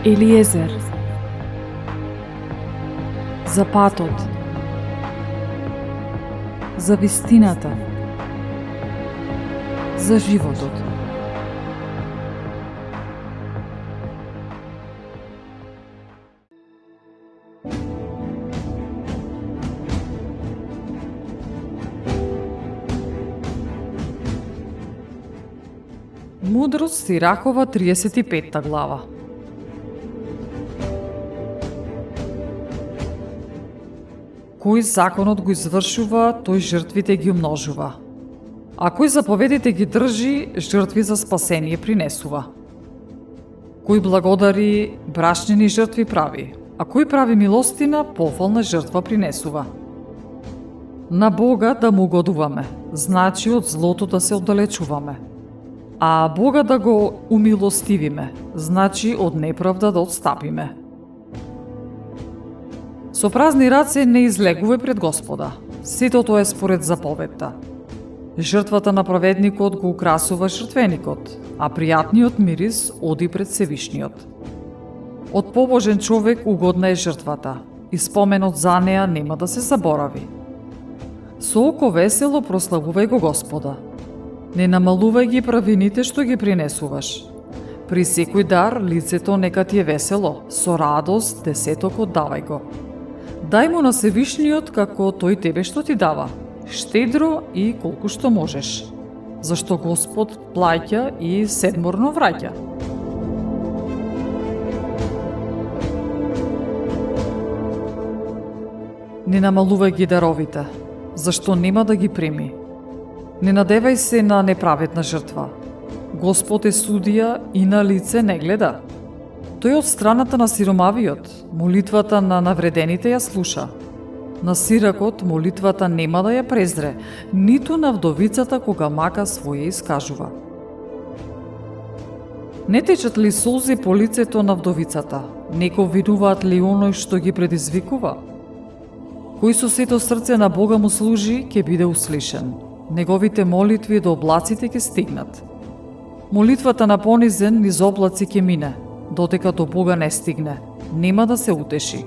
Елиезер, за патот, за вистината, за животот. Мудрост Сирахова, 35 глава. Кој законот го извршува, тој жртвите ги умножува. А кој заповедите ги држи, жртви за спасение принесува. Кој благодари, брашнени жртви прави, а кој прави милостина, пофална жртва принесува. На Бога да му угодуваме, значи од злото да се оддалечуваме. А Бога да го умилостивиме, значи од неправда да отстапиме. Со празни раце не излегувај пред Господа. Сето тоа е според заповедта. Жртвата на праведникот го украсува жртвеникот, а пријатниот мирис оди пред Севишниот. Од побожен човек угодна е жртвата, и споменот за неа нема да се заборави. Со око весело прославувај го Господа. Не намалувај ги правините што ги принесуваш. При секој дар лицето нека ти е весело, со радост десетокот давај го. Дај му на Севишниот како тој тебе што ти дава, штедро и колку што можеш. Зашто Господ плаќа и седморно враќа. Не намалувај ги даровите, зашто нема да ги прими. Не надевај се на неправедна жртва. Господ е судија и на лице не гледа. Тој од страната на сиромавиот, молитвата на навредените ја слуша. На сиракот молитвата нема да ја презре, ниту на вдовицата кога мака своје искажува. Не течат ли солзи по лицето на вдовицата? Неко видуваат ли оној што ги предизвикува? Кој со сето срце на Бога му служи, ќе биде услишен. Неговите молитви до облаците ќе стигнат. Молитвата на понизен низ облаци ќе мине, додека до Бога не стигне, нема да се утеши.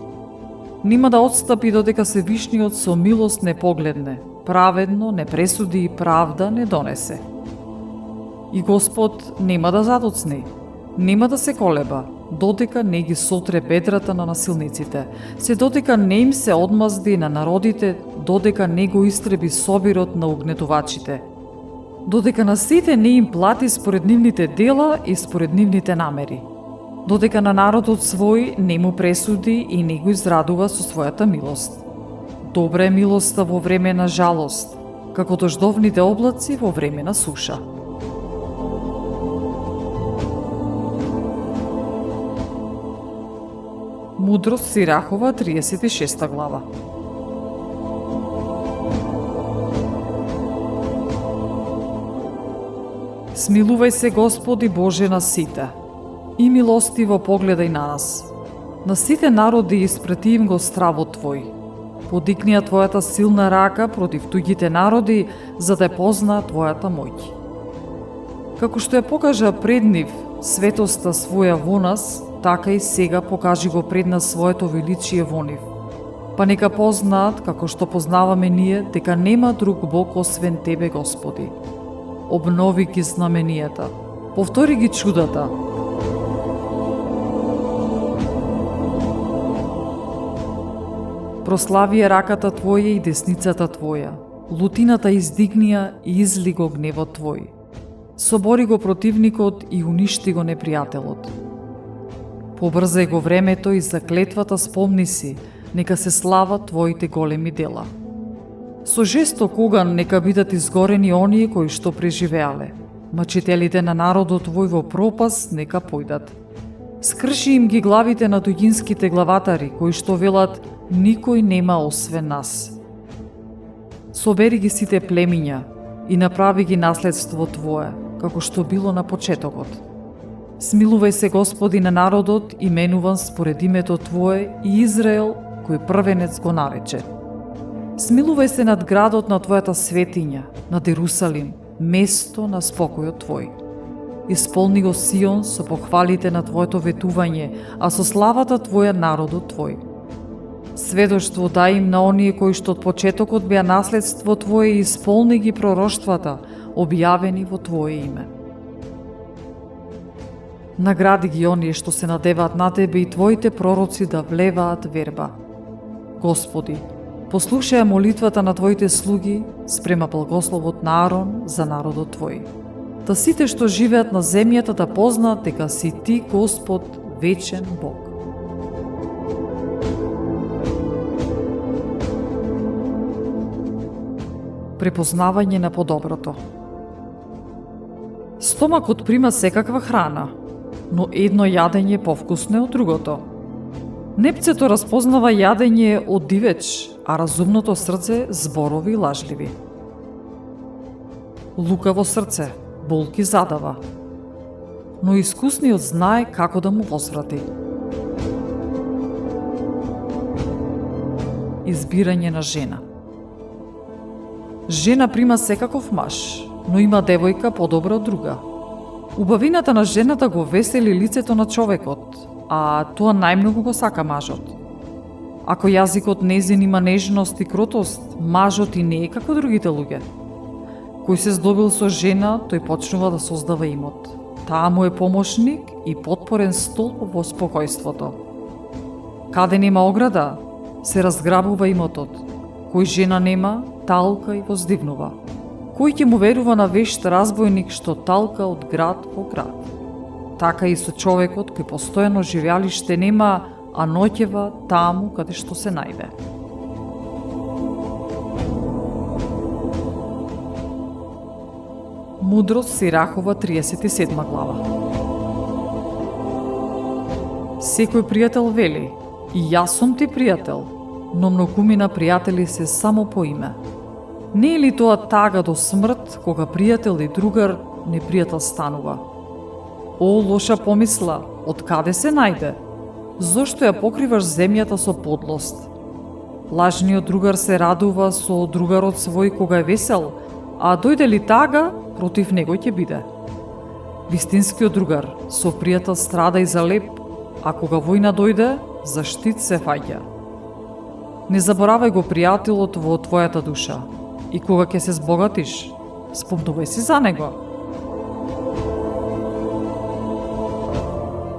Нема да отстапи додека Севишниот со милост не погледне, праведно не пресуди и правда не донесе. И Господ нема да задоцни, нема да се колеба, додека не ги сотре бедрата на насилниците, се додека не им се одмазди на народите, додека не го истреби собирот на угнетувачите, додека на сите не им плати според нивните дела и според нивните намери, додека на народот свој не му пресуди и не го израдува со својата милост. Добра е милоста во време на жалост, како дождовните облаци во време на суша. Мудрост Сирахова, 36 глава. Смилувај се, Господи Боже, на сите, и милостиво погледај на нас. На сите народи испрати им го стравот Твој. Подигни ја Твојата силна рака против туѓите народи, за да познаат Твојата моќ. Како што ја покажа пред нив светоста своја во нас, така и сега покажи го пред нас своето величие во нив. Па нека познаат, како што познаваме ние, дека нема друг Бог освен Тебе, Господи. Обнови ги знаменијата, повтори ги чудата. Прослави ја раката Твоја и десницата Твоја, лутината издигнија и изли го гневот Твој. Собори го противникот и уништи го непријателот. Побрзај го времето и за клетвата спомни си, нека се слават Твоите големи дела. Со жесток оган нека бидат изгорени оние кои што преживеале. Мачителите на народот Твој во пропас нека појдат. Скрши им ги главите на туѓинските главатари, кои што велат никој нема освен нас. Собери ги сите племиња и направи ги наследство Твое, како што било на почетокот. Смилувај се, Господи, на народот, именуван според името Твое, и Израел, кој првенец го нарече. Смилувај се над градот на Твојата светиња, над Ерусалим, место на спокојот Твој. Исполни го Сион со похвалите на Твоето ветување, а со славата Твоја народот Твој. Сведоштво дај им на оние кои што од почетокот беа наследство Твое и исполни ги пророштвата, објавени во Твое име. Награди ги оние што се надеваат на Тебе и Твоите пророци да влеваат верба. Господи, послушај молитвата на Твоите слуги спрема благословот на Арон за народот Твој. Да сите што живеат на земјата да познаат дека си Ти, Господ, вечен Бог. Препознавање на подоброто. Стомакот прима секаква храна, но едно јадење повкусно е од другото. Непцето распознава јадење од дивеч, а разумното срце зборови лажливи. Лукаво срце болки задава, но искусниот знае како да му возврати. Избирање на жена. Жена прима секаков маж, но има девојка подобра од друга. Убавината на жената го весели лицето на човекот, а тоа најмногу го сака мажот. Ако јазикот незин има нежност и кротост, мажот и не е како другите луѓе. Кој се здобил со жена, тој почнува да создава имот. Таа му е помошник и потпорен столб во спокојството. Каде нема ограда, се разграбува имотот. Кој жена нема, талка и воздивнува. Кој ќе му верува на вешт разбойник што талка од град во град? Така и со човекот кој постојано живеалиште нема, а ноќева таму каде што се најде. Мудрост Сирахова 37 глава. Секој пријател вели: и јас сум ти пријател, но многумина пријатели се само по име. Не е ли тоа тага до смрт, кога пријател и другар непријател станува? О, лоша помисла, од каде се најде? Зошто ја покриваш земјата со подлост? Лажниот другар се радува со другарот свој кога е весел, а дојде ли тага, против него ќе биде. Вистинскиот другар со пријател страда и за леп, а кога војна дојде, за штит се фаќа. Не заборавај го пријателот во твојата душа и кога ќе се збогатиш, спомнувај си за него.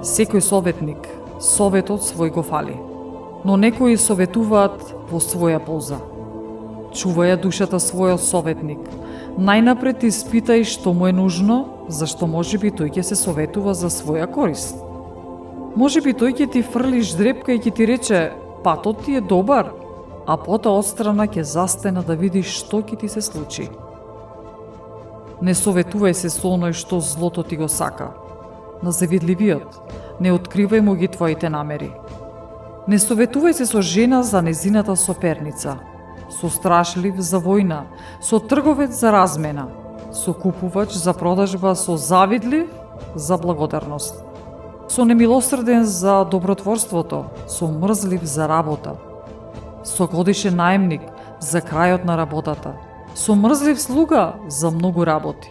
Секој советник, советот свој го фали, но некои советуваат во своја полза. Чувај душата својот советник. Најнапред испитај што му е нужно, зашто можеби тој ќе се советува за своја корист. Можеби тој ќе ти фрли ждрепка и ќе ти рече: патот ти е добар, а потоа отстрана ќе застена да видиш што ќе ти се случи. Не советувај се со оној што злото ти го сака. На завидливиот не откривај му ги твоите намери. Не советувај се со жена за незината соперница, со страшлив за војна, со трговец за размена, со купувач за продажба, со завидлив за благодарност, со немилосрден за добротворството, со мрзлив за работа, со годишен наемник за крајот на работата, со мрзлив слуга за многу работи.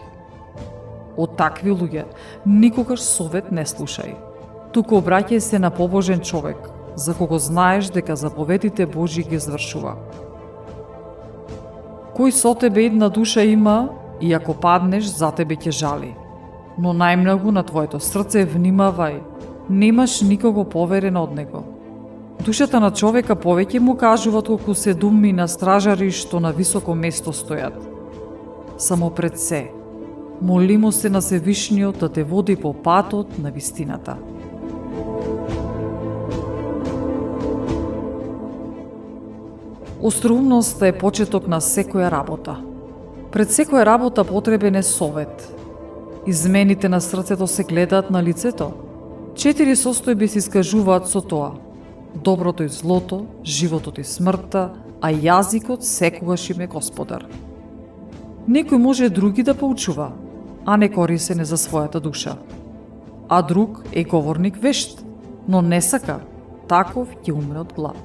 Од такви луѓе никогаш совет не слушај, туку обраќај се на побожен човек, за кого знаеш дека заповедите Божи ги извршува. Кој со тебе една душа има, и ако паднеш, за тебе ќе жали. Но најмногу на твоето срце внимавај, немаш никого поверен од него. Душата на човека повеќе му кажуваат колку се думи на стражари што на високо место стојат. Само пред се, молимо се на Севишниот да те води по патот на вистината. Остроумноста е почеток на секоја работа. Пред секоја работа потребен е совет. Измените на срцето се гледаат на лицето. 4 состојби се искажуваат со тоа: доброто и злото, животот и смртта, а јазикот секогаш им е господар. Некој може други да поучува, а не корисен е за својата душа. А друг е говорник вешт, но не сака, таков ќе умре од глад.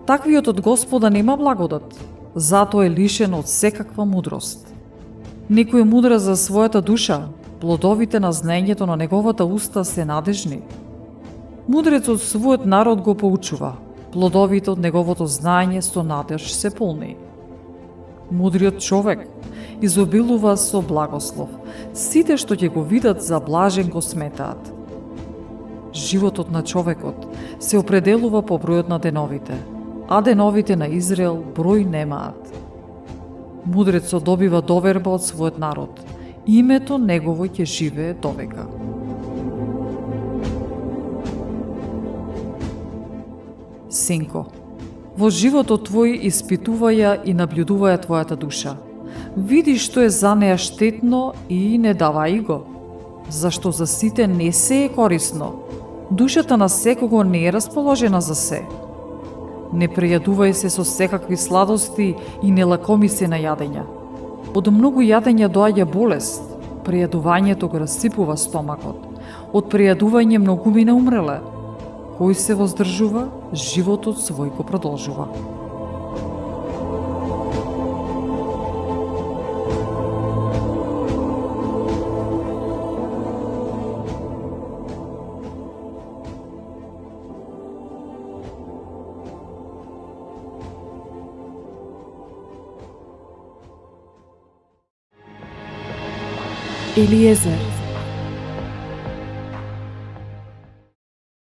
Таквиот од Господа нема благодат, затоа е лишен од секаква мудрост. Некој е мудра за својата душа, Плодовите на знаењето на неговата уста се надежни. Мудрецот својот народ го поучува. Плодовите од неговото знаење со надеж се полни. Мудриот човек изобилува со благослов. Сите што ќе го видат за блажен го сметаат. Животот на човекот се определува по бројот на деновите, а деновите на Израел број немаат. Мудрецот добива доверба од својот народ. Името негово ќе живее довека. Синко, во животот твој испитуваја и наблюдуваја твојата душа. Види што е за неа штетно и не давај го. Зашто за сите не се е корисно. Душата на секого не е расположена за се. Не прејадувај се со секакви сладости и не лакоми се на јадења. Од многу јадења доаѓа болест. Прејадувањето го расипува стомакот. Од прејадување многумина умреле. Кој се воздржува, животот свој го продолжува. Елиезер,